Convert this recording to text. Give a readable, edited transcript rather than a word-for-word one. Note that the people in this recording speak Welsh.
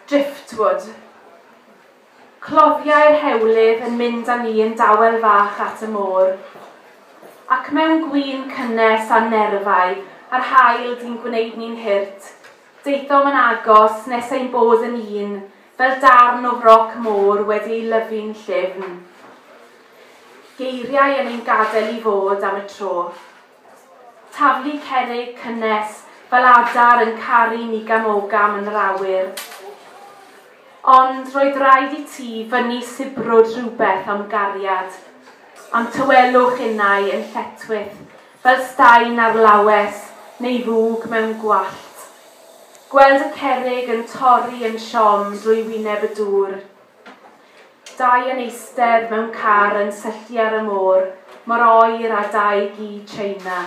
Driftwood. Cloddiau'r hewlydd yn mynd â ni yn dawel fach at y môr, ac mewn gwin cynnes a nerfau a'r haul di'n gwneud ni'n hirt, deithom yn agos nes ein bod yn un, fel darn o froc môr wedi'i lyfu'n llyfn. Geiriau yn ein gadael i fod am y tro. Taflu cerrig cynnes fel adar yn caru ni gamogam yn yr awyr. Ond roedd rhaid i ti fyny sibrwd rhywbeth am gariad, am tywelwch innau yn lletwyth, fel staen ar lawes neu fwg mewn gwallt. Gweld y cerrig yn torri yn siom drwy wyneb y dŵr. Dau yn eistedd mewn car yn syllu ar y môr, mor oer a dau gi China.